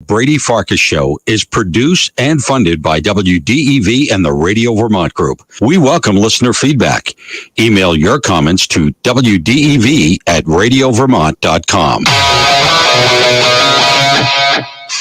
Brady Farkas Show is produced and funded by WDEV and the Radio Vermont Group. We welcome listener feedback. Email your comments to wdev@radiovermont.com.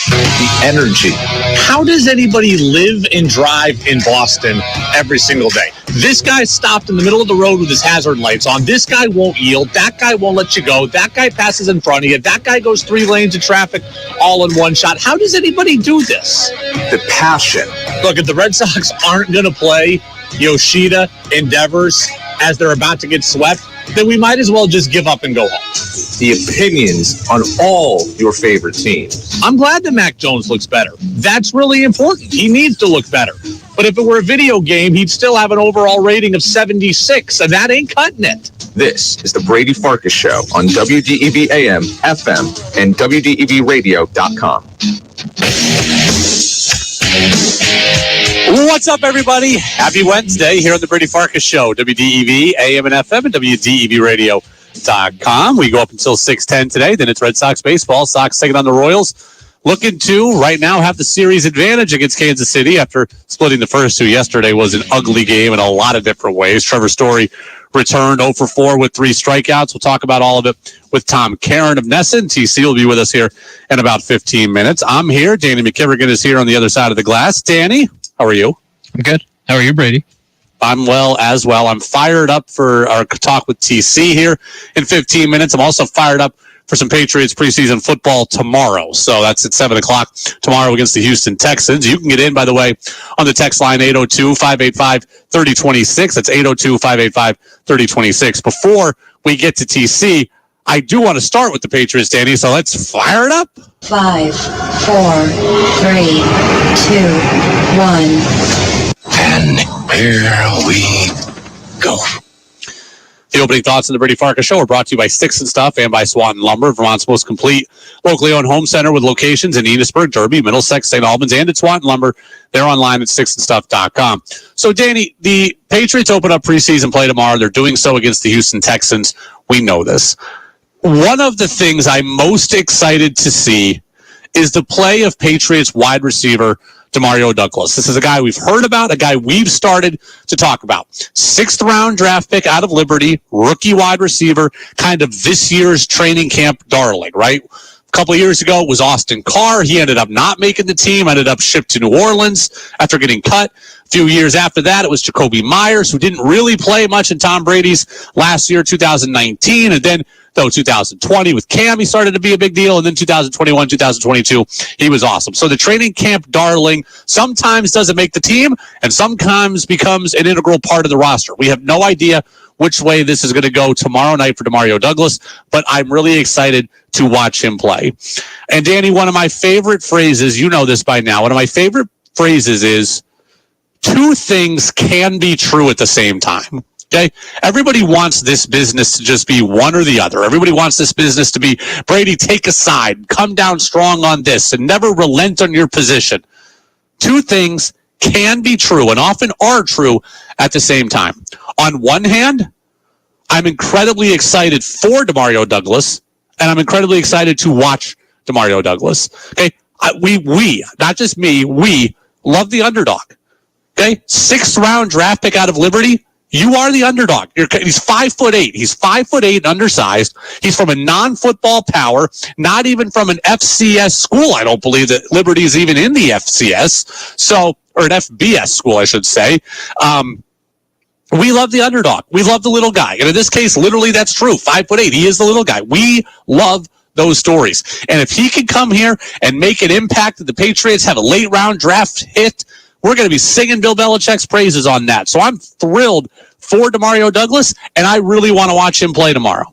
The energy. How does anybody live and drive in Boston every single day? This guy stopped in the middle of the road with his hazard lights on. This guy won't yield. That guy won't let you go. That guy passes in front of you. That guy goes 3 lanes of traffic all in one shot. How does anybody do this? The passion. Look, if the Red Sox aren't going to play Yoshida and Devers as they're about to get swept, then we might as well just give up and go home. The opinions on all your favorite teams. I'm glad that Mac Jones looks better. That's really important. He needs to look better. But if it were a video game, he'd still have an overall rating of 76, and that ain't cutting it. This is the Brady Farkas Show on WDEV AM, FM, and WDEVradio.com. What's up, everybody? Happy Wednesday here on the Brady Farkas Show, WDEV, AM and FM, and WDEVradio.com. We go up until 6:10 today. Then it's Red Sox baseball. Sox taking on the Royals. Looking to, right now, have the series advantage against Kansas City after splitting the first two. Yesterday was an ugly game in a lot of different ways. Trevor Story returned 0 for 4 with 3 strikeouts. We'll talk about all of it with Caron of NESN. TC will be with us here in about 15 minutes. I'm here. Danny McKivergan is here on the other side of the glass. Danny, how are you? I'm good. How are you, Brady? I'm well as well. I'm fired up for our talk with TC here in 15 minutes. I'm also fired up for some Patriots preseason football tomorrow. So that's at 7 o'clock tomorrow against the Houston Texans. You can get in, by the way, on the text line 802-585-3026. That's 802-585-3026. Before we get to TC, I do want to start with the Patriots, Danny, so let's fire it up. 5, 4, 3, 2, 1. And here we go. The opening thoughts of the Brady Farkas Show are brought to you by Sticks and Stuff and by Swanton Lumber, Vermont's most complete locally owned home center with locations in Enosburg, Derby, Middlesex, St. Albans, and at Swanton Lumber. They're online at sticksandstuff.com. So, Danny, the Patriots open up preseason play tomorrow. They're doing so against the Houston Texans. We know this. One of the things I'm most excited to see is the play of Patriots wide receiver Demario Douglas. This is a guy we've heard about, a guy we've started to talk about. 6th round draft pick out of Liberty, rookie wide receiver, kind of this year's training camp darling, right? A couple of years ago, it was Austin Carr. He ended up not making the team, ended up shipped to New Orleans after getting cut. A few years after that, it was Jacoby Myers, who didn't really play much in Tom Brady's last year, 2019, and then 2020 with Cam, he started to be a big deal. And then 2021, 2022, he was awesome. So the training camp darling sometimes doesn't make the team and sometimes becomes an integral part of the roster. We have no idea which way this is going to go tomorrow night for Demario Douglas, but I'm really excited to watch him play. And Danny, one of my favorite phrases, you know this by now, one of my favorite phrases is 2 things can be true at the same time. Okay, everybody wants this business to just be one or the other. Everybody wants this business to be, Brady, take a side, come down strong on this, and never relent on your position. 2 things can be true and often are true at the same time. On one hand, I'm incredibly excited for Demario Douglas, and I'm incredibly excited to watch Demario Douglas. Okay, we, not just me, we love the underdog. Okay, 6th round draft pick out of Liberty. You are the underdog. He's 5'8". He's 5'8" and undersized. He's from a non-football power, not even from an FCS school. I don't believe that Liberty is even in the FCS. So, or an FBS school, I should say. We love the underdog. We love the little guy. And in this case, literally that's true. 5'8". He is the little guy. We love those stories. And if he can come here and make an impact that the Patriots have a late round draft hit, we're going to be singing Bill Belichick's praises on that. So I'm thrilled for Demario Douglas, and I really want to watch him play tomorrow.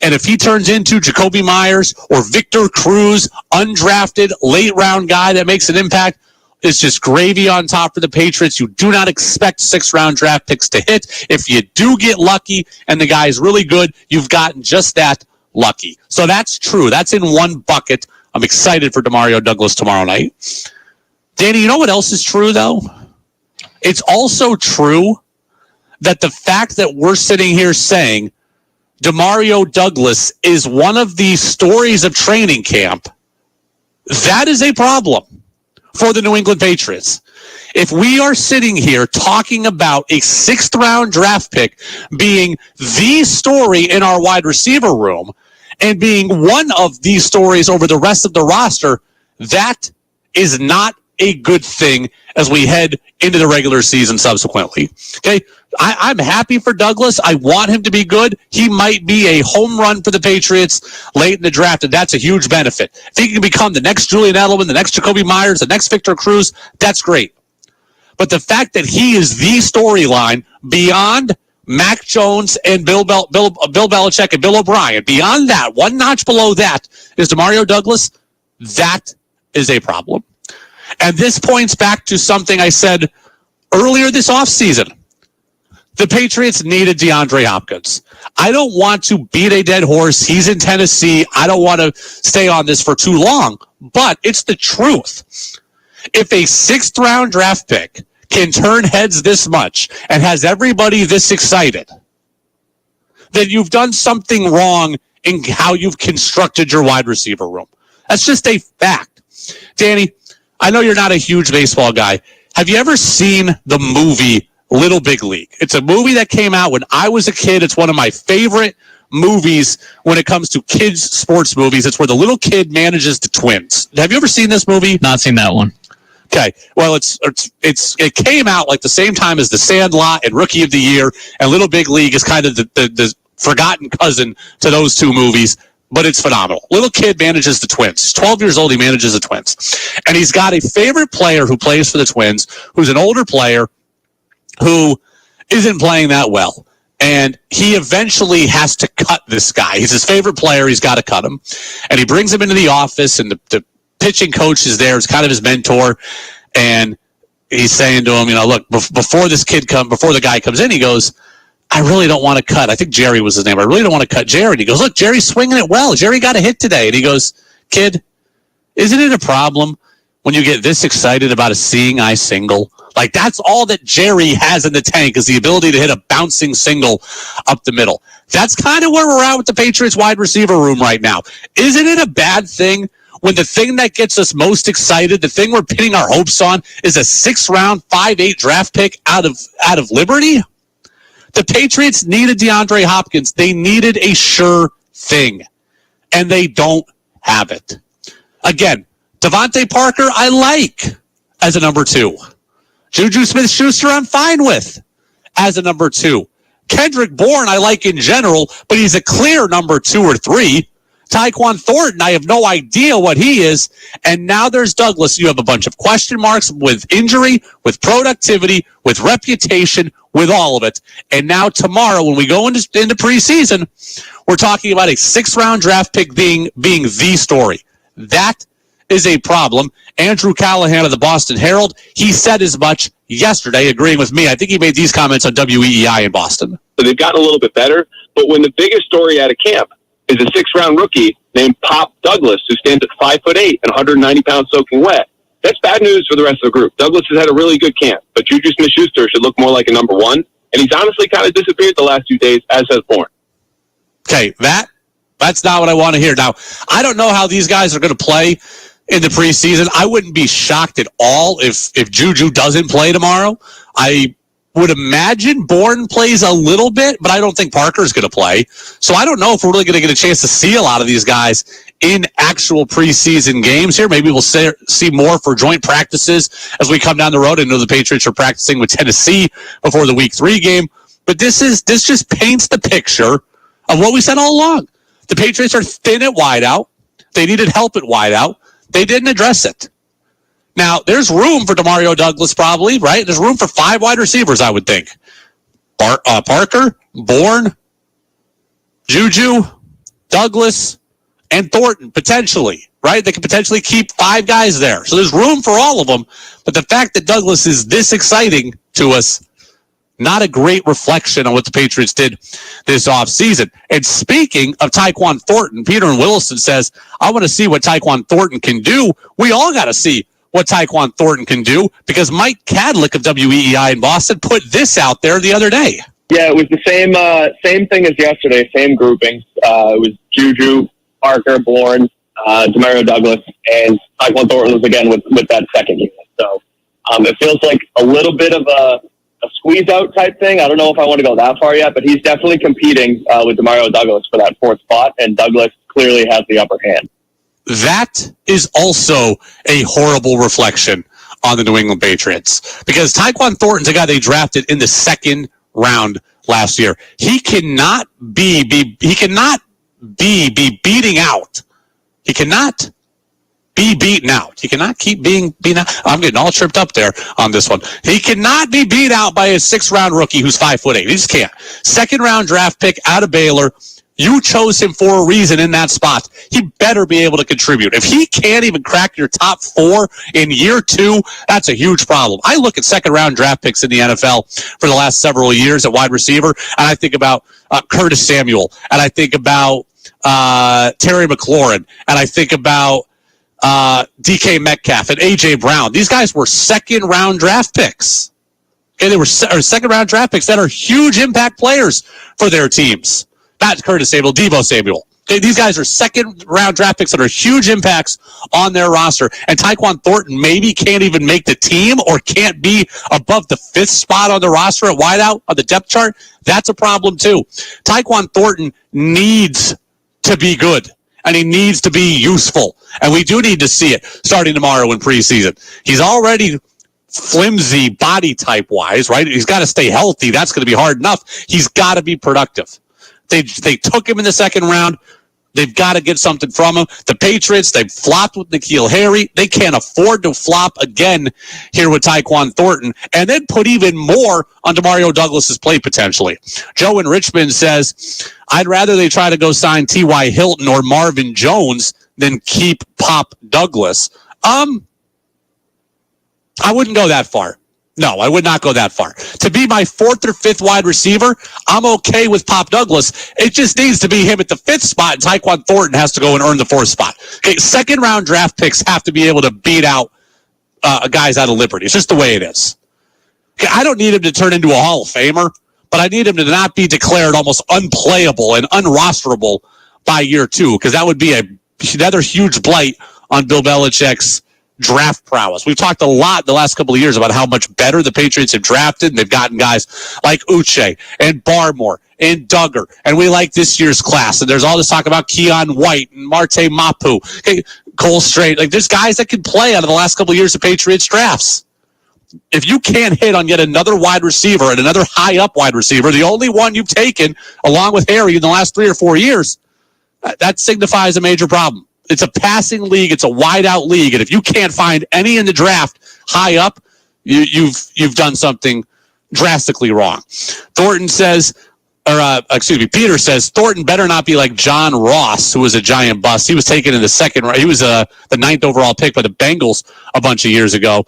And if he turns into Jacoby Myers or Victor Cruz, undrafted, late-round guy that makes an impact, it's just gravy on top for the Patriots. You do not expect 6th-round draft picks to hit. If you do get lucky and the guy's really good, you've gotten just that lucky. So that's true. That's in one bucket. I'm excited for Demario Douglas tomorrow night. Danny, you know what else is true, though? It's also true that the fact that we're sitting here saying Demario Douglas is one of the stories of training camp That is a problem for the New England Patriots. If we are sitting here talking about a 6th-round draft pick being the story in our wide receiver room and being one of these stories over the rest of the roster, that is not a good thing as we head into the regular season subsequently. Okay, I'm happy for Douglas. I want him to be good. He might be a home run for the Patriots late in the draft, and that's a huge benefit. If he can become the next Julian Edelman, the next Jacoby Myers, the next Victor Cruz, that's great. But the fact that he is the storyline beyond Mac Jones and Bill Belichick and Bill O'Brien, beyond that, one notch below that is Demario Douglas, that is a problem. And this points back to something I said earlier this offseason. The Patriots needed DeAndre Hopkins. I don't want to beat a dead horse. He's in Tennessee. I don't want to stay on this for too long, but it's the truth. If a 6th-round draft pick can turn heads this much and has everybody this excited, then you've done something wrong in how you've constructed your wide receiver room. That's just a fact. Danny, I know you're not a huge baseball guy. Have you ever seen the movie Little Big League? It's a movie that came out when I was a kid. It's one of my favorite movies when it comes to kids' sports movies. It's where the little kid manages the Twins. Have you ever seen this movie? Not seen that one. Okay, well, it came out like the same time as The Sandlot and Rookie of the Year, and Little Big League is kind of the forgotten cousin to those two movies, but it's phenomenal. Little kid manages the Twins. He's 12 years old, he manages the Twins. And he's got a favorite player who plays for the Twins, who's an older player who isn't playing that well. And he eventually has to cut this guy. He's his favorite player, he's got to cut him. And he brings him into the office, and the pitching coach is there. It's kind of his mentor, and he's saying to him, look, before the guy comes in, he goes, I really don't want to cut. I think Jerry was his name. I really don't want to cut Jerry. And he goes, look, Jerry's swinging it well. Jerry got a hit today. And he goes, kid, isn't it a problem when you get this excited about a seeing eye single? Like, that's all that Jerry has in the tank is the ability to hit a bouncing single up the middle. That's kind of where we're at with the Patriots wide receiver room right now. Isn't it a bad thing when the thing that gets us most excited, the thing we're pinning our hopes on, is a 6th-round, 5'8" draft pick out of Liberty? The Patriots needed DeAndre Hopkins. They needed a sure thing, and they don't have it. Again, Devontae Parker, I like as a number 2. Juju Smith-Schuster, I'm fine with as a number 2. Kendrick Bourne, I like in general, but he's a clear number 2 or 3. Tyquan Thornton, I have no idea what he is. And now there's Douglas. You have a bunch of question marks with injury, with productivity, with reputation, with all of it. And now tomorrow, when we go into preseason, we're talking about a 6th-round draft pick being the story. That is a problem. Andrew Callahan of the Boston Herald, he said as much yesterday, agreeing with me. I think he made these comments on WEEI in Boston. So they've gotten a little bit better, but when the biggest story out of camp is a 6th-round rookie named Pop Douglas, who stands at 5'8" and 190 pounds soaking wet, that's bad news for the rest of the group. Douglas has had a really good camp, but Juju Smith-Schuster should look more like a number 1, and he's honestly kind of disappeared the last few days, as has Bourne. Okay, that's not what I want to hear. Now, I don't know how these guys are going to play in the preseason. I wouldn't be shocked at all if Juju doesn't play tomorrow. I would imagine Bourne plays a little bit, but I don't think Parker's going to play. So I don't know if we're really going to get a chance to see a lot of these guys in actual preseason games here. Maybe we'll see more for joint practices as we come down the road. I know the Patriots are practicing with Tennessee before the Week 3 game. But this just paints the picture of what we said all along. The Patriots are thin at wideout. They needed help at wideout. They didn't address it. Now, there's room for Demario Douglas probably, right? There's room for 5 wide receivers, I would think. Parker, Bourne, Juju, Douglas, and Thornton, potentially, right? They could potentially keep 5 guys there. So there's room for all of them. But the fact that Douglas is this exciting to us, not a great reflection on what the Patriots did this offseason. And speaking of Tyquan Thornton, Peter and Williston says, I want to see what Tyquan Thornton can do. We all got to see what Tyquan Thornton can do because Mike Cadlick of WEEI in Boston put this out there the other day. Yeah, it was the same thing as yesterday, same groupings. It was Juju, Parker, Bourne, Demario Douglas, and Tyquan Thornton was again with that second unit. So it feels like a little bit of a squeeze out type thing. I don't know if I want to go that far yet, but he's definitely competing with Demario Douglas for that fourth spot, and Douglas clearly has the upper hand. That is also a horrible reflection on the New England Patriots, because Tyquan Thornton's a guy they drafted in the second round last year. He cannot be beating out. He cannot be beaten out. He cannot keep being beaten out. I'm getting all tripped up there on this one. He cannot be beat out by a 6th-round rookie who's 5'8". He just can't. 2nd-round draft pick out of Baylor. You chose him for a reason in that spot. He better be able to contribute. If he can't even crack your top 4 in year 2, that's a huge problem. I look at 2nd-round draft picks in the NFL for the last several years at wide receiver, and I think about Curtis Samuel, and I think about Terry McLaurin, and I think about DK Metcalf and A.J. Brown. These guys were 2nd-round draft picks. Okay, they were 2nd-round draft picks that are huge impact players for their teams. Not Curtis Samuel, Deebo Samuel. Okay, these guys are 2nd-round draft picks that are huge impacts on their roster. And Tyquan Thornton maybe can't even make the team or can't be above the 5th spot on the roster at wideout on the depth chart. That's a problem too. Tyquan Thornton needs to be good, and he needs to be useful. And we do need to see it starting tomorrow in preseason. He's already flimsy body type-wise, right? He's got to stay healthy. That's going to be hard enough. He's got to be productive. They took him in the 2nd round. They've got to get something from him. The Patriots, they've flopped with N'Keal Harry. They can't afford to flop again here with Tyquan Thornton, and then put even more on Demario Douglas's plate potentially. Joe in Richmond says, I'd rather they try to go sign T.Y. Hilton or Marvin Jones than keep Pop Douglas. I wouldn't go that far. No, I would not go that far. To be my 4th or 5th wide receiver, I'm okay with Pop Douglas. It just needs to be him at the 5th spot, and Tyquan Thornton has to go and earn the 4th spot. Okay, 2nd-round draft picks have to be able to beat out guys out of Liberty. It's just the way it is. Okay, I don't need him to turn into a Hall of Famer, but I need him to not be declared almost unplayable and unrosterable by year 2, because that would be another huge blight on Bill Belichick's draft prowess. We've talked a lot the last couple of years about how much better the Patriots have drafted, and they've gotten guys like Uche and Barmore and Duggar, and we like this year's class. And there's all this talk about Keon White and Marte Mapu, okay, Cole Strait. Like, there's guys that can play out of the last couple of years of Patriots drafts. If you can't hit on yet another wide receiver and another high-up wide receiver, the only one you've taken, along with Harry, in the last 3 or 4 years, that signifies a major problem. It's a passing league. It's a wide-out league. And if you can't find any in the draft high up, you've done something drastically wrong. Peter says, Thornton better not be like John Ross, who was a giant bust. He was taken in the 2nd round. He was the 9th overall pick by the Bengals a bunch of years ago.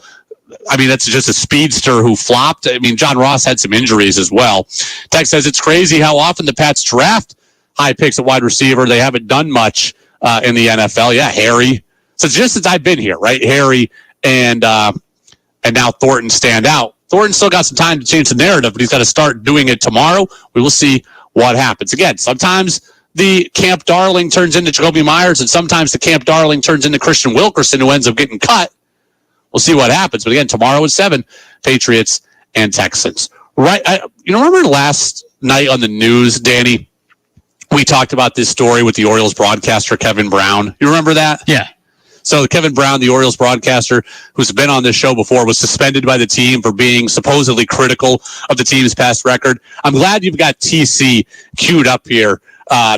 I mean, that's just a speedster who flopped. I mean, John Ross had some injuries as well. Tex says it's crazy how often the Pats draft high picks at wide receiver. They haven't done much in the NFL. Yeah, Harry. So just since I've been here, right? Harry and now Thornton stand out. Thornton's still got some time to change the narrative, but he's got to start doing it tomorrow. We will see what happens. Again, sometimes the camp darling turns into Jacoby Myers, and sometimes the camp darling turns into Christian Wilkerson, who ends up getting cut. We'll see what happens. But again, tomorrow at 7, Patriots and Texans. Right? Remember last night on the news, Danny? We talked about this story with the Orioles broadcaster, Kevin Brown. You remember that? Yeah. So Kevin Brown, the Orioles broadcaster, who's been on this show before, was suspended by the team for being supposedly critical of the team's past record. I'm glad you've got TC queued up here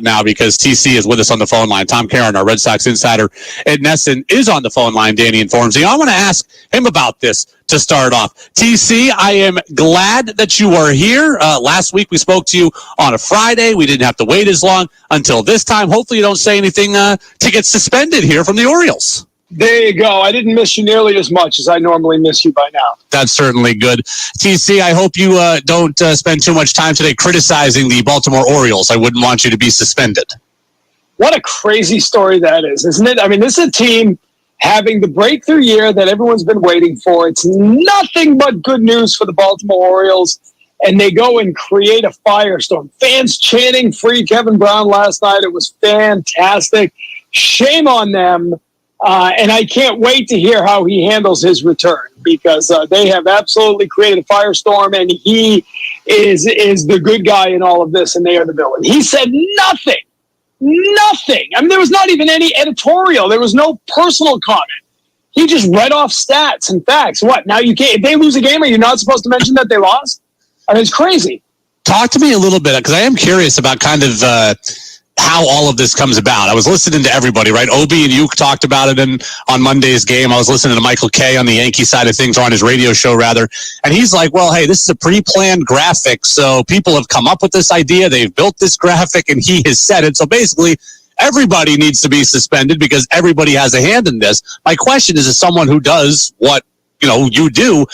now, because TC is with us on the phone line. Tom Caron, our Red Sox insider at NESN, is on the phone line. Danny informs me. I want to ask him about this to start off. TC, I am glad that you are here. Last week we spoke to you on a Friday. We didn't have to wait as long until this time. Hopefully you don't say anything to get suspended here from the Orioles. There you go. I didn't miss you nearly as much as I normally miss you by now. That's certainly good. TC, I hope you don't spend too much time today criticizing the Baltimore Orioles. I wouldn't want you to be suspended. What a crazy story that is, isn't it? I mean, this is a team having the breakthrough year that everyone's been waiting for. It's nothing but good news for the Baltimore Orioles, and they go and create a firestorm. Fans chanting free Kevin Brown last night. It was fantastic. shame on them. And I can't wait to hear how he handles his return, because they have absolutely created a firestorm, and he is the good guy in all of this, and they are the villain. He said nothing. I mean, there was not even any editorial. There was no personal comment. He just read off stats and facts. What? Now you can't, if they lose a game, are you not supposed to mention that they lost? I mean, it's crazy. Talk to me a little bit, because I am curious about kind of how all of this comes about. I was listening to everybody, right? Obi and you talked about it on Monday's game. I was listening to Michael Kay on the Yankee side of things, or on his radio show rather. And he's like, well, hey, this is a pre-planned graphic. So people have come up with this idea. They've built this graphic and he has said it. So basically everybody needs to be suspended because everybody has a hand in this. My question is, as someone who does what, you do,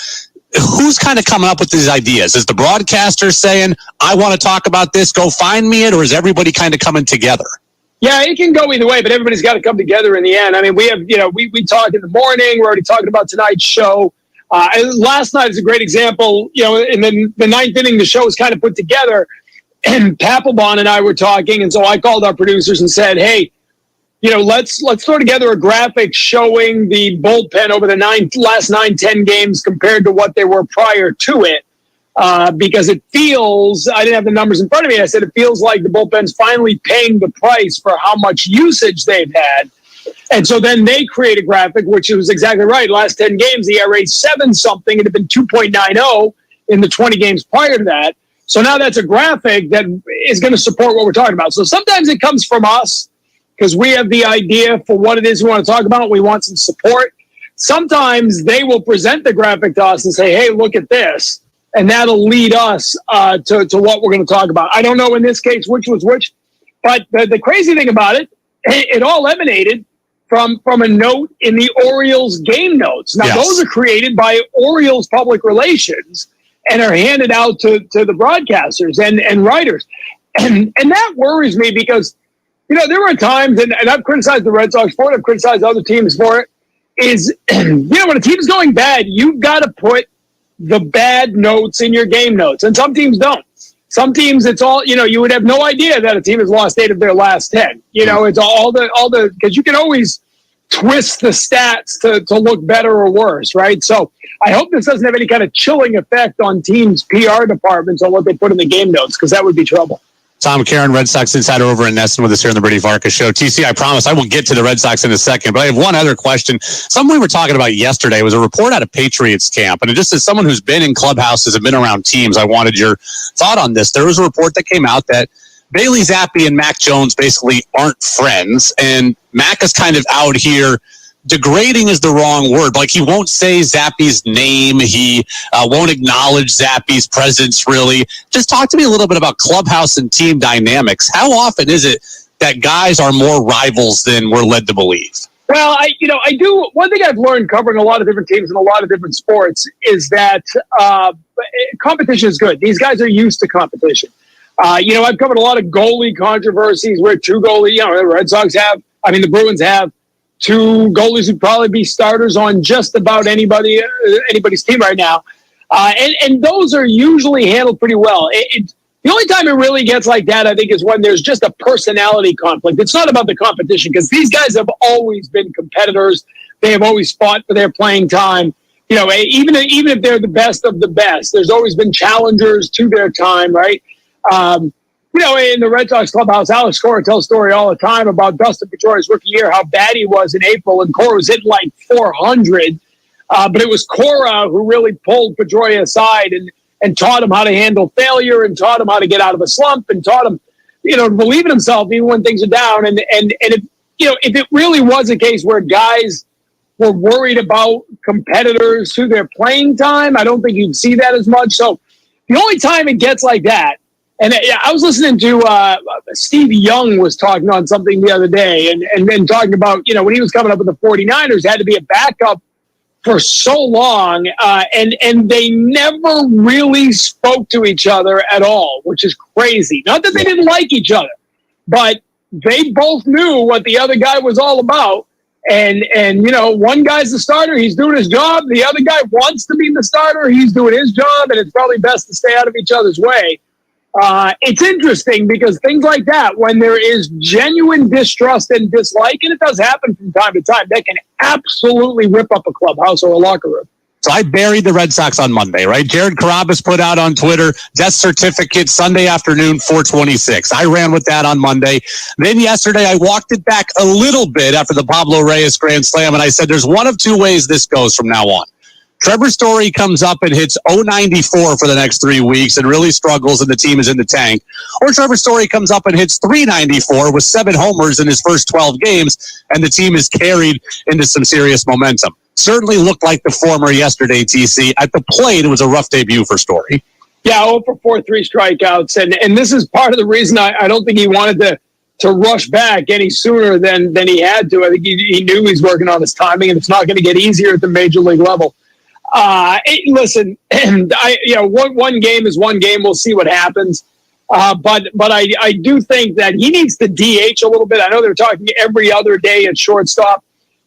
who's kind of coming up with these ideas? Is the broadcaster saying, I want to talk about this, go find me it, or is everybody kind of coming together? Yeah, it can go either way, but everybody's got to come together in the end. I mean, we have, we talk in the morning. We're already talking about tonight's show. Last night is a great example. In the ninth inning, the show was kind of put together, and Papelbon and I were talking, and so I called our producers and said, hey, let's throw together a graphic showing the bullpen over the last 9-10 games compared to what they were prior to it. Because it feels, I didn't have the numbers in front of me. I said, it feels like the bullpen's finally paying the price for how much usage they've had. And so then they create a graphic, which was exactly right. Last 10 games, the ERA 7-something. It had been 2.90 in the 20 games prior to that. So now that's a graphic that is going to support what we're talking about. So sometimes it comes from us, because we have the idea for what it is we want to talk about. We want some support. Sometimes they will present the graphic to us and say, hey, look at this. And that'll lead us to what we're going to talk about. I don't know in this case which was which, but the crazy thing about it, it all emanated from a note in the Orioles game notes. Now, Yes. Those are created by Orioles public relations and are handed out to the broadcasters and writers. And that worries me because, there were times, and I've criticized the Red Sox for it, I've criticized other teams for it, is, when a team's going bad, you've got to put the bad notes in your game notes. And some teams don't. Some teams, it's all, you would have no idea that a team has lost 8 of their last 10. It's all the, because you can always twist the stats to look better or worse, right? So I hope this doesn't have any kind of chilling effect on teams' PR departments on what they put in the game notes, because that would be trouble. Tom Caron, Red Sox insider over in NESN with us here on the Brady Farkas Show. TC, I promise I will get to the Red Sox in a second, but I have one other question. Something we were talking about yesterday was a report out of Patriots camp, and just as someone who's been in clubhouses and been around teams, I wanted your thought on this. There was a report that came out that Bailey Zappi and Mac Jones basically aren't friends, and Mac is kind of out here. Degrading is the wrong word. Like, he won't say Zappi's name. He won't acknowledge Zappi's presence, really. Just talk to me a little bit about clubhouse and team dynamics. How often is it that guys are more rivals than we're led to believe? Well, I do. One thing I've learned covering a lot of different teams in a lot of different sports is that competition is good. These guys are used to competition. I've covered a lot of goalie controversies where two goalie, the Red Sox have, the Bruins have, two goalies who'd probably be starters on just about anybody's team right now. And those are usually handled pretty well. The only time it really gets like that, I think, is when there's just a personality conflict. It's not about the competition, because these guys have always been competitors. They have always fought for their playing time. Even if they're the best of the best, there's always been challengers to their time, right? In the Red Sox clubhouse, Alex Cora tells a story all the time about Dustin Pedroia's rookie year, how bad he was in April, and Cora was hitting like 400. But it was Cora who really pulled Pedroia aside and taught him how to handle failure, and taught him how to get out of a slump, and taught him, to believe in himself even when things are down. And if it really was a case where guys were worried about competitors through their playing time, I don't think you'd see that as much. So the only time it gets like that, and I was listening to Steve Young was talking on something the other day and talking about, when he was coming up with the 49ers, had to be a backup for so long, and they never really spoke to each other at all, which is crazy. Not that they didn't like each other, but they both knew what the other guy was all about. And one guy's the starter, he's doing his job. The other guy wants to be the starter, he's doing his job, and it's probably best to stay out of each other's way. It's interesting because things like that, when there is genuine distrust and dislike, and it does happen from time to time, that can absolutely rip up a clubhouse or a locker room. So I buried the Red Sox on Monday, right? Jared Carrabis put out on Twitter, death certificate Sunday afternoon, 4:26. I ran with that on Monday. Then yesterday, I walked it back a little bit after the Pablo Reyes Grand Slam, and I said, there's one of two ways this goes from now on. Trevor Story comes up and hits 094 for the next 3 weeks and really struggles, and the team is in the tank. Or Trevor Story comes up and hits 394 with 7 homers in his first 12 games, and the team is carried into some serious momentum. Certainly looked like the former yesterday, TC. At the plate, it was a rough debut for Story. Yeah, 0 for 4, 3 strikeouts. And this is part of the reason I don't think he wanted to rush back any sooner than he had to. I think he knew he's working on his timing, and it's not going to get easier at the major league level. Listen, one game is one game. We'll see what happens. But I do think that he needs to DH a little bit. I know they're talking every other day at shortstop.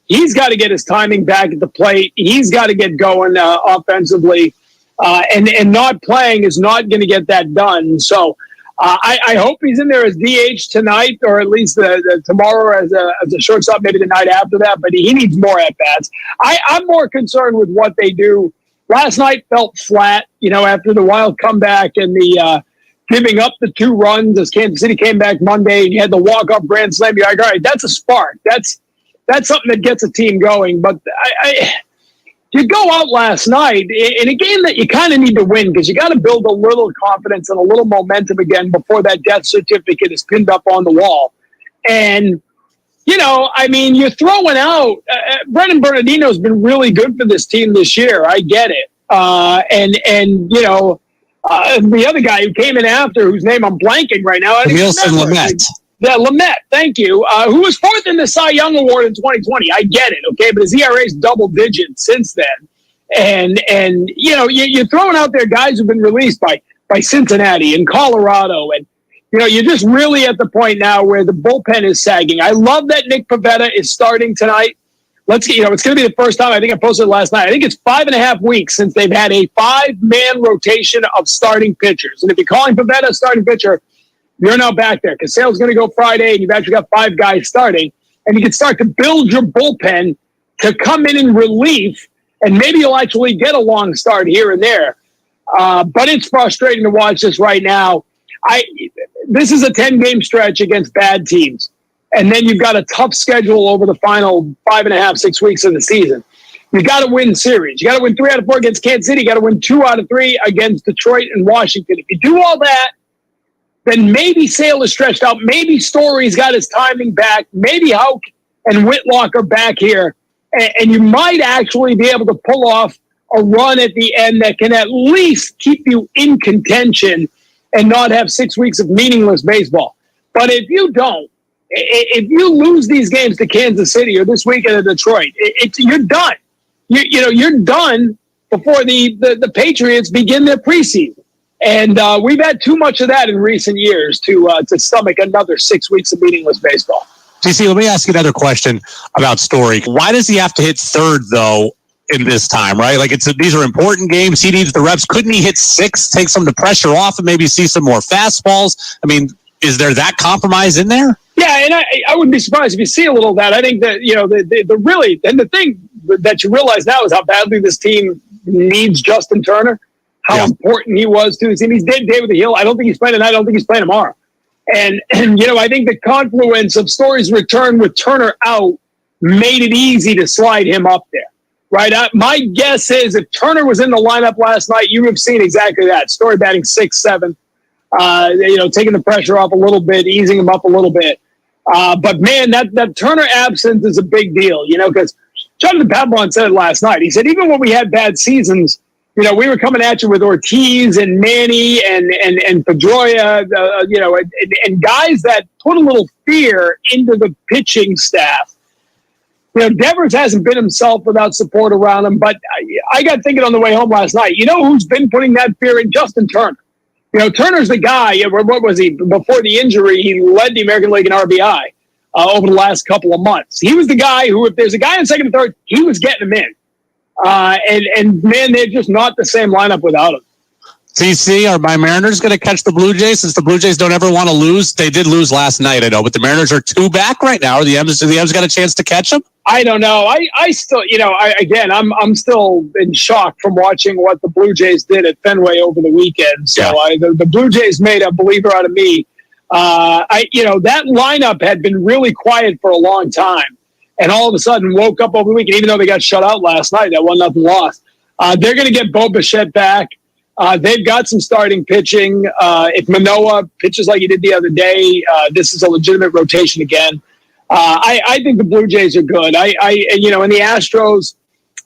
He's got to get his timing back at the plate. He's got to get going offensively. And not playing is not going to get that done. So I hope he's in there as DH tonight, or at least tomorrow as a shortstop, maybe the night after that. But he needs more at-bats. I'm more concerned with what they do. Last night felt flat, after the wild comeback and the giving up the 2 runs as Kansas City came back Monday, and you had the walk-off grand slam. You're like, all right, that's a spark. That's something that gets a team going. But you go out last night in a game that you kind of need to win, because you got to build a little confidence and a little momentum again before that death certificate is pinned up on the wall. And, you're throwing out Brendan Bernardino's been really good for this team this year. I get it. The other guy who came in after, whose name I'm blanking right now. Nielsen Lamet. Yeah, Lamet, thank you. Who was 4th in the Cy Young Award in 2020. I get it, okay? But his ERA is double digits since then. And you're throwing out there guys who've been released by Cincinnati and Colorado. And, you're just really at the point now where the bullpen is sagging. I love that Nick Pivetta is starting tonight. It's going to be the first time, I think I posted last night, I think it's 5.5 weeks since they've had a 5-man rotation of starting pitchers. And if you're calling Pivetta a starting pitcher, you're now back there, because Sale's going to go Friday, and you've actually got 5 guys starting, and you can start to build your bullpen to come in relief, and maybe you'll actually get a long start here and there. But it's frustrating to watch this right now. This is a 10-game stretch against bad teams, and then you've got a tough schedule over the final 5.5, 6 weeks of the season. You got to win series. You got to win 3 out of 4 against Kansas City. You got to win 2 out of 3 against Detroit and Washington. If you do all that, then maybe Sale is stretched out. Maybe Story's got his timing back. Maybe Houck and Whitlock are back here. And you might actually be able to pull off a run at the end that can at least keep you in contention and not have 6 weeks of meaningless baseball. But if you don't, if you lose these games to Kansas City or this weekend at Detroit, you're done. You're done before the Patriots begin their preseason. And we've had too much of that in recent years to stomach another 6 weeks of meaningless baseball. TC, let me ask you another question about Story. Why does he have to hit third, though, in this time, right? Like, these are important games. He needs the reps. Couldn't he hit 6, take some of the pressure off, and maybe see some more fastballs? I mean, is there that compromise in there? Yeah, and I wouldn't be surprised if you see a little of that. I think that, the thing that you realize now is how badly this team needs Justin Turner. How important he was to his team. He's dead with the heel. I don't think he's playing tonight. I don't think he's playing tomorrow. And I think the confluence of Story's return with Turner out made it easy to slide him up there, right? My guess is if Turner was in the lineup last night, you would have seen exactly that. Story batting 6-7, taking the pressure off a little bit, easing him up a little bit. But, man, that Turner absence is a big deal, because Jonathan Papelbon said it last night. He said even when we had bad seasons, we were coming at you with Ortiz and Manny and Pedroia, and guys that put a little fear into the pitching staff. Devers hasn't been himself without support around him, but I got thinking on the way home last night, who's been putting that fear in? Justin Turner. Turner's the guy. What was he? Before the injury, he led the American League in RBI over the last couple of months. He was the guy who, if there's a guy in second and third, he was getting him in. And man, they're just not the same lineup without him. TC, are my Mariners going to catch the Blue Jays since the Blue Jays don't ever want to lose? They did lose last night, I know, but the Mariners are 2 back right now. Are the M's got a chance to catch them? I don't know. I still, I'm still in shock from watching what the Blue Jays did at Fenway over the weekend. So the Blue Jays made a believer out of me. That lineup had been really quiet for a long time, and all of a sudden woke up over the weekend. Even though they got shut out last night, that 1-0 loss. They're going to get Bo Bichette back. They've got some starting pitching. If Manoah pitches like he did the other day, this is a legitimate rotation again. I think the Blue Jays are good. And the Astros,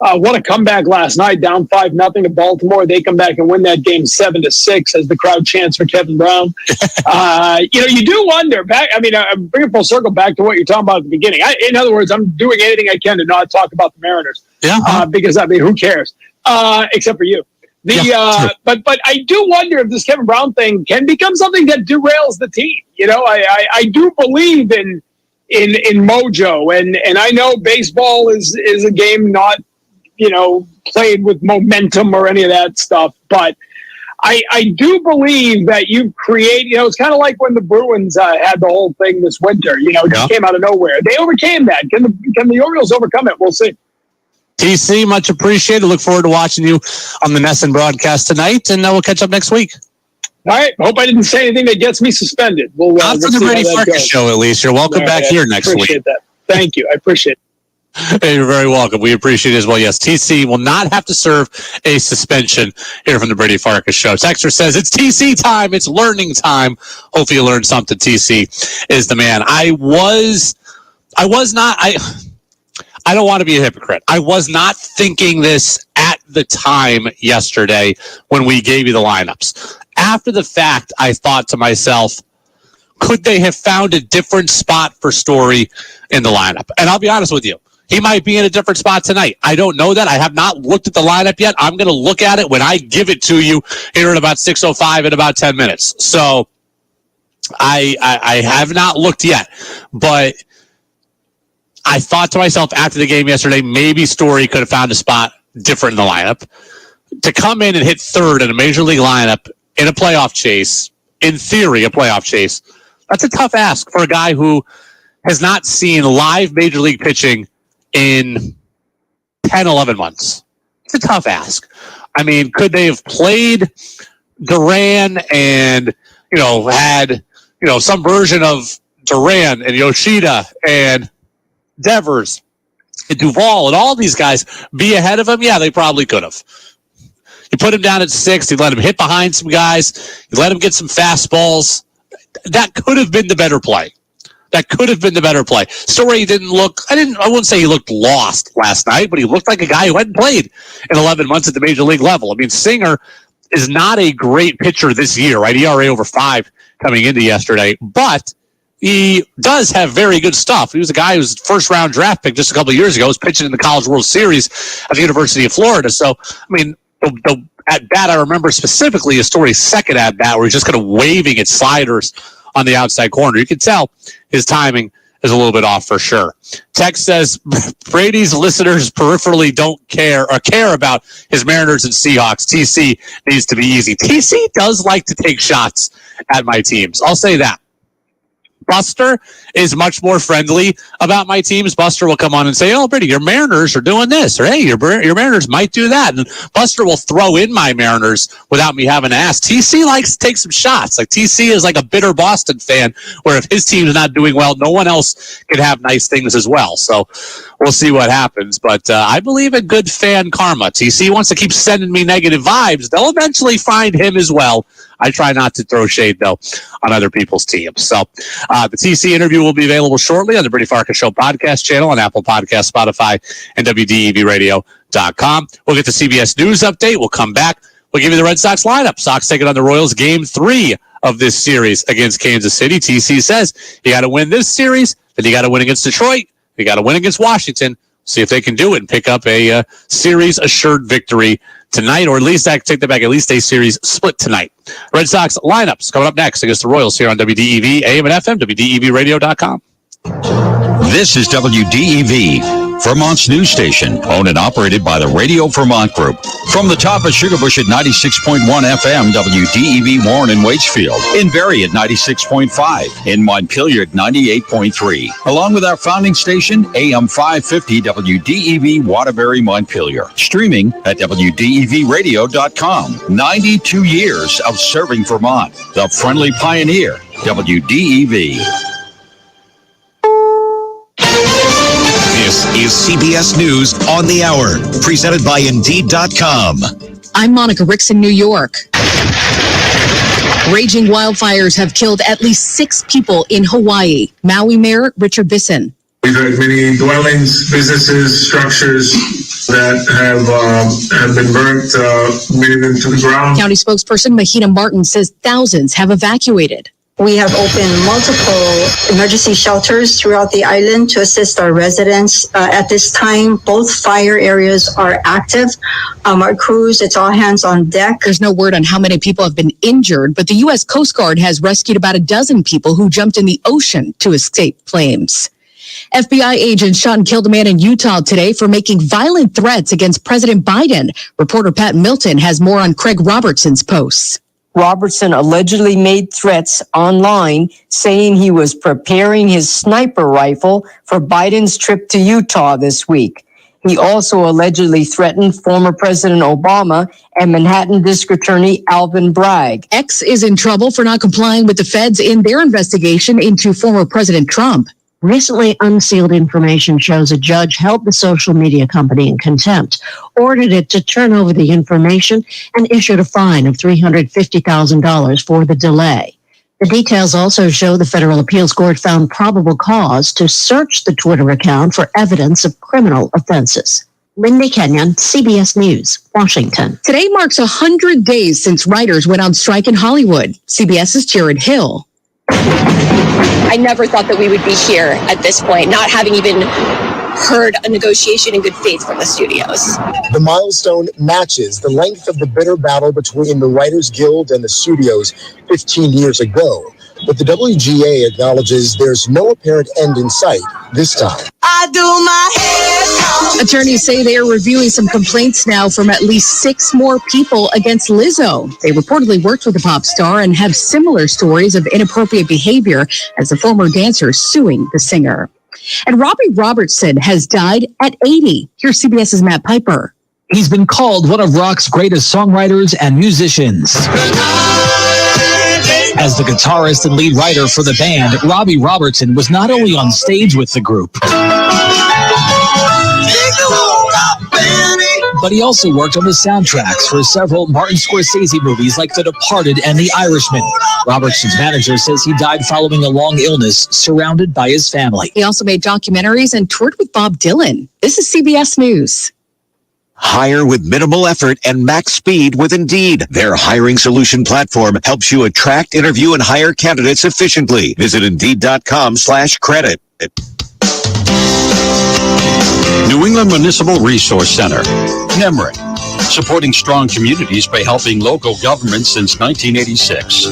what a comeback last night, down 5-0 to Baltimore. They come back and win that game 7-6 as the crowd chants for Kevin Brown. You do wonder. Bring it full circle back to what you're talking about at the beginning. In other words, I'm doing anything I can to not talk about the Mariners. Yeah. Because who cares? Except for you. But I do wonder if this Kevin Brown thing can become something that derails the team. I do believe in mojo, and I know baseball is a game not played with momentum or any of that stuff, but I do believe that you create, it's kind of like when the Bruins had the whole thing this winter, it just came out of nowhere. They overcame that. Can the Orioles overcome it? We'll see. TC, much appreciated. Look forward to watching you on the NESN broadcast tonight, and we'll catch up next week. All right. Hope I didn't say anything that gets me suspended. Not for the Brady Farkas show, at least. You're welcome back here next week. Appreciate that. Thank you. I appreciate it. Hey, you're very welcome. We appreciate it as well. Yes, TC will not have to serve a suspension here from the Brady Farkas show. Texter says, it's TC time. It's learning time. Hopefully you learned something. TC is the man. I don't want to be a hypocrite. I was not thinking this at the time yesterday when we gave you the lineups. After the fact, I thought to myself, could they have found a different spot for Story in the lineup? And I'll be honest with you, he might be in a different spot tonight. I don't know that. I have not looked at the lineup yet. I'm going to look at it when I give it to you here at about 6:05 in about 10 minutes. So I have not looked yet, but I thought to myself after the game yesterday, maybe Story could have found a spot different in the lineup. To come in and hit third in a major league lineup in a playoff chase, in theory, a playoff chase, that's a tough ask for a guy who has not seen live major league pitching in 10, 11 months. It's a tough ask. I mean, could they have played Duran and, had, some version of Duran and Yoshida and Devers and Duvall and all these guys be ahead of him? Yeah, they probably could have. You put him down at 6th. You let him hit behind some guys. You let him get some fastballs. That could have been the better play. Story didn't look, I wouldn't say he looked lost last night, but he looked like a guy who hadn't played in 11 months at the major league level. I mean, Singer is not a great pitcher this year, right? ERA over 5 coming into yesterday, but he does have very good stuff. He was a guy who was first-round draft pick just a couple of years ago, was pitching in the College World Series at the University of Florida. So, I mean, the at-bat I remember specifically is Story's second at-bat where he's just kind of waving at sliders on the outside corner. You can tell his timing is a little bit off for sure. Tex says Brady's listeners peripherally don't care about his Mariners and Seahawks. TC needs to be easy. TC does like to take shots at my teams. I'll say that. Buster is much more friendly about my teams. Buster will come on and say, oh, Brady, your Mariners are doing this, or hey, your Mariners might do that. And Buster will throw in my Mariners without me having to ask. TC likes to take some shots. Like TC is like a bitter Boston fan where if his team is not doing well, no one else can have nice things as well. So we'll see what happens. But I believe in good fan karma. TC wants to keep sending me negative vibes. They'll eventually find him as well. I try not to throw shade, though, on other people's teams. So the TC interview will be available shortly on the Brady Farkas Show podcast channel on Apple Podcasts, Spotify, and WDEVradio.com. We'll get the CBS News update. We'll come back. We'll give you the Red Sox lineup. Sox taking on the Royals game 3 of this series against Kansas City. TC says you got to win this series, then you got to win against Detroit, you got to win against Washington. See if they can do it and pick up a series assured victory tonight, or at least I take that back, at least a series split tonight. Red Sox lineups coming up next against the Royals here on WDEV, AM and FM, WDEVradio.com. This is WDEV. Vermont's news station, owned and operated by the Radio Vermont Group. From the top of Sugarbush at 96.1 FM, WDEV Warren and Waitsfield. In Barrie at 96.5. In Montpelier at 98.3. Along with our founding station, AM 550 WDEV Waterbury, Montpelier. Streaming at WDEVradio.com. 92 years of serving Vermont. The friendly pioneer, WDEV. This is CBS News on the Hour, presented by Indeed.com. I'm Monica Ricks in New York. Raging wildfires have killed at least 6 people in Hawaii. Maui Mayor Richard Bisson. We've had many dwellings, businesses, structures that have been burnt, many of them to the ground. County spokesperson Mahina Martin says thousands have evacuated. We have opened multiple emergency shelters throughout the island to assist our residents. At this time, both fire areas are active. Our crews, it's all hands on deck. There's no word on how many people have been injured, but the U.S. Coast Guard has rescued about a dozen people who jumped in the ocean to escape flames. FBI agents shot and killed a man in Utah today for making violent threats against President Biden. Reporter Pat Milton has more on Craig Robertson's posts. Robertson allegedly made threats online saying he was preparing his sniper rifle for Biden's trip to Utah this week. He also allegedly threatened former President Obama and Manhattan District Attorney Alvin Bragg. X is in trouble for not complying with the feds in their investigation into former President Trump. Recently unsealed information shows a judge held the social media company in contempt, ordered it to turn over the information, and issued a fine of $350,000 for the delay. The details also show the federal appeals court found probable cause to search the Twitter account for evidence of criminal offenses. Linda Kenyon, CBS News, Washington. Today marks 100 days since writers went on strike in Hollywood. CBS's Jared Hill. I never thought that we would be here at this point, not having even heard a negotiation in good faith from the studios. The milestone matches the length of the bitter battle between the Writers Guild and the studios 15 years ago. But the WGA acknowledges there's no apparent end in sight this time. I do my hair. Attorneys say they are reviewing some complaints now from at least 6 more people against Lizzo. They reportedly worked with the pop star and have similar stories of inappropriate behavior as the former dancer suing the singer. And Robbie Robertson has died at 80. Here's CBS's Matt Piper. He's been called one of rock's greatest songwriters and musicians. As the guitarist and lead writer for the band, Robbie Robertson was not only on stage with the group, but he also worked on the soundtracks for several Martin Scorsese movies like The Departed and The Irishman. Robertson's manager says he died following a long illness, surrounded by his family. He also made documentaries and toured with Bob Dylan. This is CBS News. Hire with minimal effort and max speed with Indeed. Their hiring solution platform helps you attract, interview, and hire candidates efficiently. Visit Indeed.com/credit. New England Municipal Resource Center, NEMRIC, supporting strong communities by helping local governments since 1986.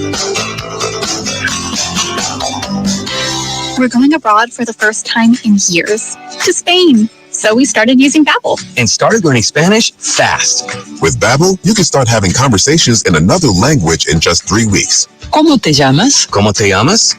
We're going abroad for the first time in years, to Spain. So we started using Babbel. And started learning Spanish fast. With Babbel, you can start having conversations in another language in just 3 weeks. ¿Cómo te llamas? ¿Cómo te llamas?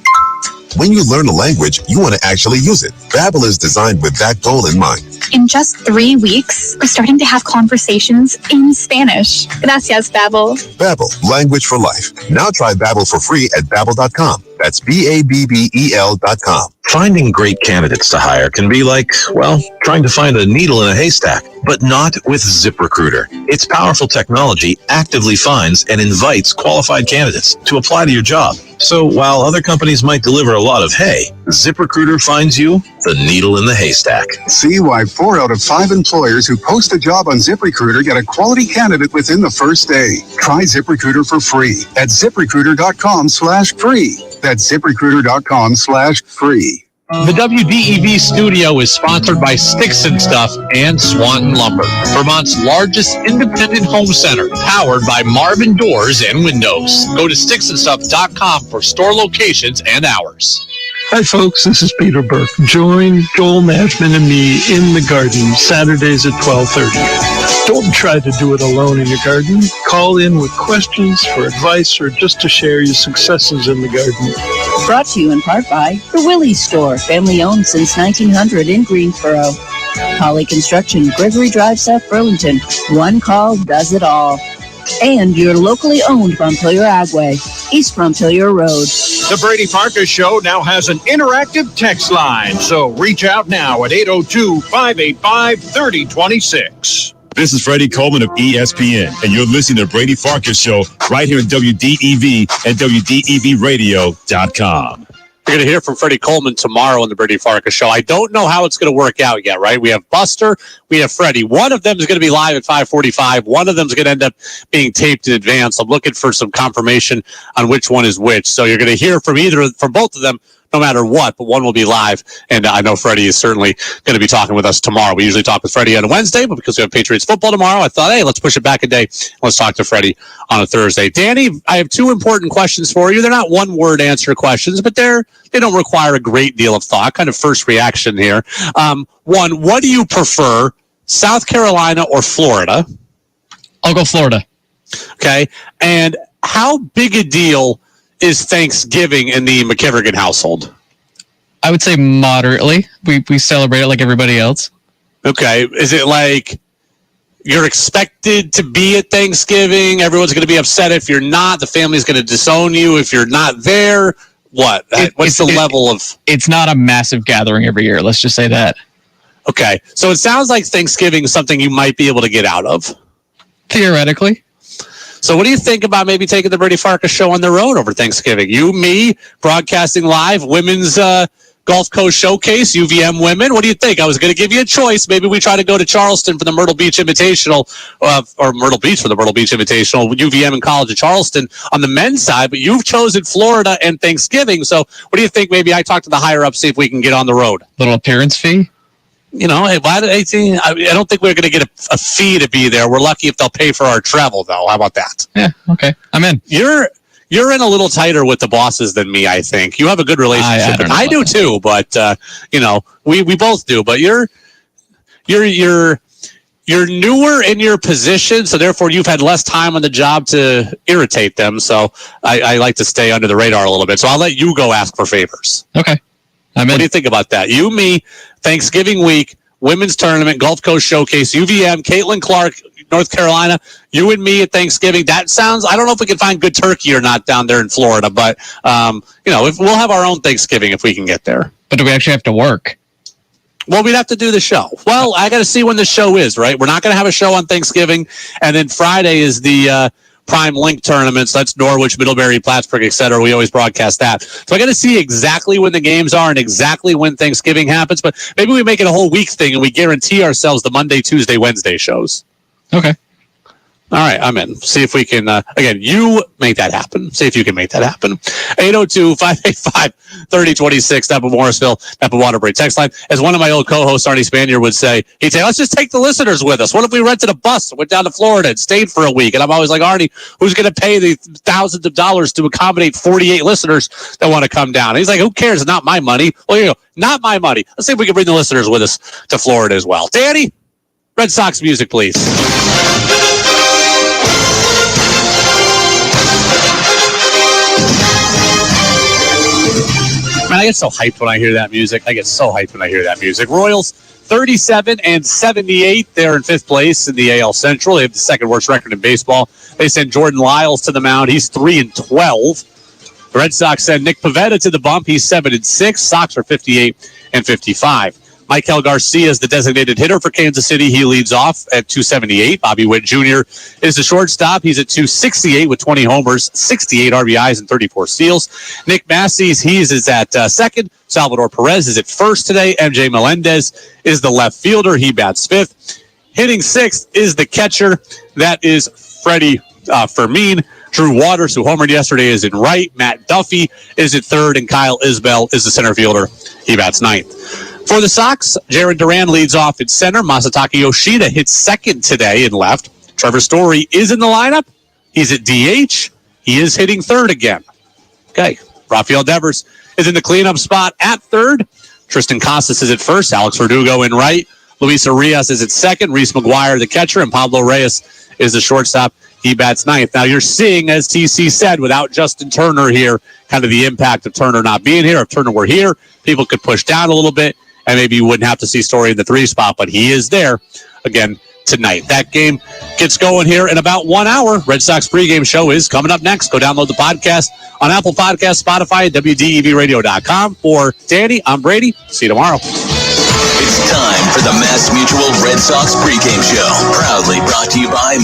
When you learn a language, you want to actually use it. Babbel is designed with that goal in mind. In just 3 weeks, we're starting to have conversations in Spanish. Gracias, Babbel. Babbel, language for life. Now try Babbel for free at Babbel.com. That's Babbel.com. Finding great candidates to hire can be like, well, trying to find a needle in a haystack, but not with ZipRecruiter. Its powerful technology actively finds and invites qualified candidates to apply to your job. So while other companies might deliver a lot of hay, ZipRecruiter finds you the needle in the haystack. See why 4 out of 5 employers who post a job on ZipRecruiter get a quality candidate within the first day. Try ZipRecruiter for free at ZipRecruiter.com/free. That's ZipRecruiter.com/free. The WDEV studio is sponsored by Sticks and Stuff and Swanton Lumber, Vermont's largest independent home center, powered by Marvin Doors and Windows. Go to sticksandstuff.com for store locations and hours. Hi, folks. This is Peter Burke. Join Joel Mashman and me in the garden Saturdays at 12:30. Don't try to do it alone in your garden. Call in with questions, for advice, or just to share your successes in the garden. Brought to you in part by The Willie's Store, family owned since 1900 in Greensboro. Holly Construction, Gregory Drive, South Burlington. One call does it all. And your locally owned Montpelier Agway, East Montpelier Road. The Brady Farkas Show now has an interactive text line, so reach out now at 802-585-3026. This is Freddie Coleman of ESPN, and you're listening to the Brady Farkas Show right here at WDEV and WDEVradio.com. You're going to hear from Freddie Coleman tomorrow on the Brady Farkas Show. I don't know how it's going to work out yet, right? We have Buster, we have Freddie. One of them is going to be live at 5:45. One of them is going to end up being taped in advance. I'm looking for some confirmation on which one is which. So you're going to hear from both of them, no matter what, but one will be live. And I know Freddie is certainly going to be talking with us tomorrow. We usually talk with Freddie on a Wednesday, but because we have Patriots football tomorrow, I thought, hey, let's push it back a day. Let's talk to Freddie on a Thursday. Danny, I have two important questions for you. They're not one-word answer questions, but they don't require a great deal of thought. Kind of first reaction here. One, what do you prefer, South Carolina or Florida? I'll go Florida. Okay. And how big a deal is Thanksgiving in the McKivergan household? I would say moderately. We celebrate it like everybody else. Okay. Is it like you're expected to be at Thanksgiving? Everyone's going to be upset if you're not. The family's going to disown you if you're not there. What? What's the level of... It's not a massive gathering every year. Let's just say that. Okay. So it sounds like Thanksgiving is something you might be able to get out of. Theoretically. So what do you think about maybe taking the Brady Farkas Show on the road over Thanksgiving? You, me, broadcasting live, women's Gulf Coast Showcase, UVM women. What do you think? I was going to give you a choice. Maybe we try to go to Charleston for the Myrtle Beach Invitational, or Myrtle Beach for the Myrtle Beach Invitational, UVM and College of Charleston on the men's side, but you've chosen Florida and Thanksgiving. So what do you think? Maybe I talk to the higher up, see if we can get on the road. Little appearance fee? You know, I don't think we're going to get a fee to be there. We're lucky if they'll pay for our travel, though. How about that? Yeah, okay. I'm in. You're in a little tighter with the bosses than me, I think. You have a good relationship. I do too, but we both do. But you're newer in your position, so therefore you've had less time on the job to irritate them. So I like to stay under the radar a little bit. So I'll let you go ask for favors. Okay. What do you think about that? You, me, Thanksgiving week, women's tournament, Gulf Coast Showcase, UVM, Caitlin Clark, North Carolina, you and me at Thanksgiving. That sounds, I don't know if we can find good turkey or not down there in Florida, but, if we'll have our own Thanksgiving if we can get there. But do we actually have to work? Well, we'd have to do the show. Well, I got to see when the show is, right? We're not going to have a show on Thanksgiving, and then Friday is the Prime Link tournaments. That's Norwich, Middlebury, Plattsburgh, etc. We always broadcast that. So I got to see exactly when the games are and exactly when Thanksgiving happens. But maybe we make it a whole week thing and we guarantee ourselves the Monday, Tuesday, Wednesday shows. Okay. All right, I'm in. See if we can, again, you make that happen. See if you can make that happen. 802-585-3026, Napa Morrisville, Napa Waterbury text line. As one of my old co-hosts, Arnie Spanier, would say, he'd say, let's just take the listeners with us. What if we rented a bus, went down to Florida and stayed for a week? And I'm always like, Arnie, who's going to pay the thousands of dollars to accommodate 48 listeners that want to come down? And he's like, who cares? It's not my money. Well, you go, not my money. Let's see if we can bring the listeners with us to Florida as well. Danny, Red Sox music, please. Man, I get so hyped when I hear that music. Royals 37-78. They're in fifth place in the AL Central. They have the second worst record in baseball. They send Jordan Lyles to the mound. He's 3-12. The Red Sox send Nick Pivetta to the bump. He's 7-6. Sox are 58-55. Michael Garcia is the designated hitter for Kansas City. He leads off at 278. Bobby Witt Jr. is the shortstop. He's at 268 with 20 homers, 68 RBIs, and 34 steals. Nick Massey's, is at second. Salvador Perez is at first today. MJ Melendez is the left fielder. He bats fifth. Hitting sixth is the catcher. That is Freddie Fermin. Drew Waters, who homered yesterday, is in right. Matt Duffy is at third. And Kyle Isbell is the center fielder. He bats ninth. For the Sox, Jaron Duran leads off at center. Masataka Yoshida hits second today in left. Trevor Story is in the lineup. He's at DH. He is hitting third again. Okay. Rafael Devers is in the cleanup spot at third. Tristan Casas is at first. Alex Verdugo in right. Luis Arias is at second. Reese McGuire, the catcher, and Pablo Reyes is the shortstop. He bats ninth. Now you're seeing, as TC said, without Justin Turner here, kind of the impact of Turner not being here. If Turner were here, people could push down a little bit, and maybe you wouldn't have to see Story in the 3 spot, but he is there again tonight. That game gets going here in about 1 hour. Red Sox pregame show is coming up next. Go download the podcast on Apple Podcasts, Spotify, and WDEVradio.com. For Danny, I'm Brady. See you tomorrow. It's time for the Mass Mutual Red Sox pregame show. Proudly brought to you by